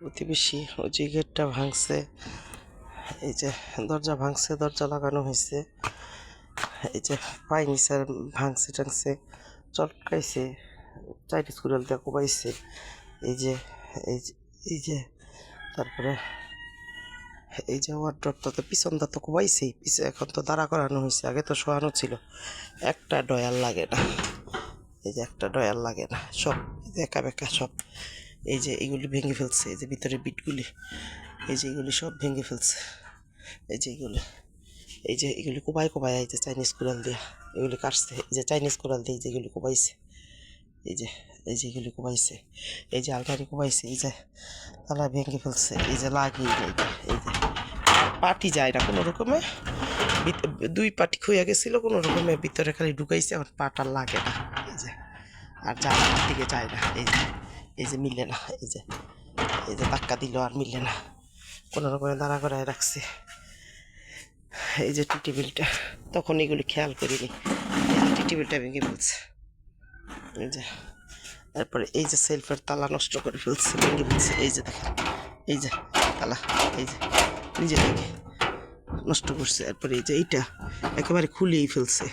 প্রতিবেশী ওই যে গেটটা ভাঙছে, এই যে দরজা ভাঙছে, দরজা লাগানো হয়েছে, এই যে ফার্নিচার ভাঙছে টাঙছে, চটকাইছে, চাইনিজ কুড়াল দিয়ে কোবাইছে, এই যে এই যে এই যে তারপরে এই যে ওয়ার্ড্রপটা তো পিছনটা তো কোবাইছেই, পিছে এখন তো দাঁড়া করানো হয়েছে, আগে তো শোয়ানো ছিল। একটা ডয়াল লাগে না, এই যে একটা ডয়াল লাগে না, সব একা বেকা সব। এই যে এইগুলি ভেঙে ফেলছে, এই যে ভিতরে বিটগুলি, এই যে এইগুলি সব ভেঙে ফেলছে, এই যে এইগুলি, এই যে এগুলি কোবাই কোবাই, এই যে চাইনিজ কুড়াল দিয়ে এগুলি কাটছে, এই যে চাইনিজ কুড়াল দিয়ে যেগুলি কোবাইছে, এই যে এগুলি কোবাইছে, এই যে আলমারি কোবাইছে, এই যে তালা ভেঙে ফেলছে, এই যে লাগিয়ে, এই যে পাটি যায় না কোনো রকমে, দুই পাটি খুঁয়ে গেছিল কোনো রকমে, ভিতরে খালি ঢুকাইছে, এখন পাটা লাগে না, এই যে আর জানলার দিকে যায় না, এই যে মিলে না, এই যে ধাক্কা দিল আর মিলে না, কোনো রকমে দাঁড়া করায় রাখছে। এই যে টি টেবিলটা, তখন এগুলি খেয়াল করিনি, এই যে টি টেবিলটা ভেঙে ফেলছে, এই যে তারপরে এই যে সেলফের তালা নষ্ট করে ফেলছে, ভেঙে ফেলছে, এই যে দেখেন, এই যে তালা, এই যে নিজে থেকে নষ্ট করছে, তারপরে এই যে এইটা একেবারে খুলেই ফেলছে।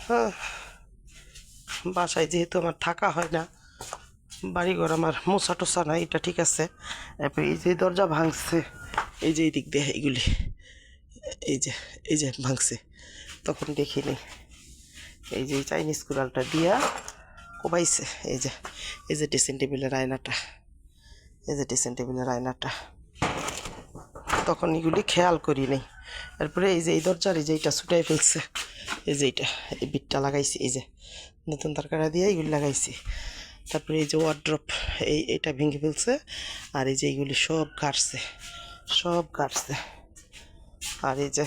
হ্যাঁ, বাসায় যেহেতু আমার থাকা হয় না, বাড়িঘর আমার মোছা টোছা নাই, এটা ঠিক আছে। তারপরে এই যে দরজা ভাঙছে, এই যে এই দিক দিয়ে এইগুলি, এই যে ভাঙছে, তখন দেখিনি, এই যে চাইনিজ কুড়ালটা দিয়া কোবাইছে, এই যে ড্রেসিং টেবিলের আয়নাটা, এই যে ড্রেসিং টেবিলের আয়নাটা, তখন এগুলি খেয়াল করি নেই। তারপরে এই যে এই দরজার এই যে এইটা ছুটাই ফেলছে, এই যে এইটা এই বিটটা লাগাইছি, এই যে নতুন তরকারি দিয়ে এইগুলি লাগাইছি। তারপরে এই যে ওয়ার্ড্রপ, এইটা ভেঙে ফেলছে, আর এই যে এইগুলি সব কাটছে, সব কাটছে। আর এই যে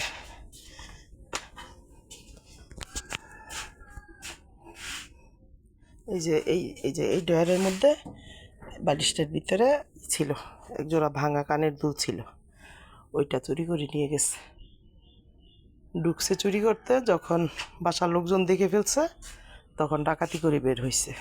এই ডয়ারের মধ্যে বালিশটার ভিতরে ছিল একজোড়া ভাঙা কানের দুল ছিল, ওইটা চুরি করে নিয়ে গেছে। ঢুকছে চুরি করতে, যখন বাসার লোকজন দেখে ফেলছে তখন ডাকাতি করে বের হয়েছে।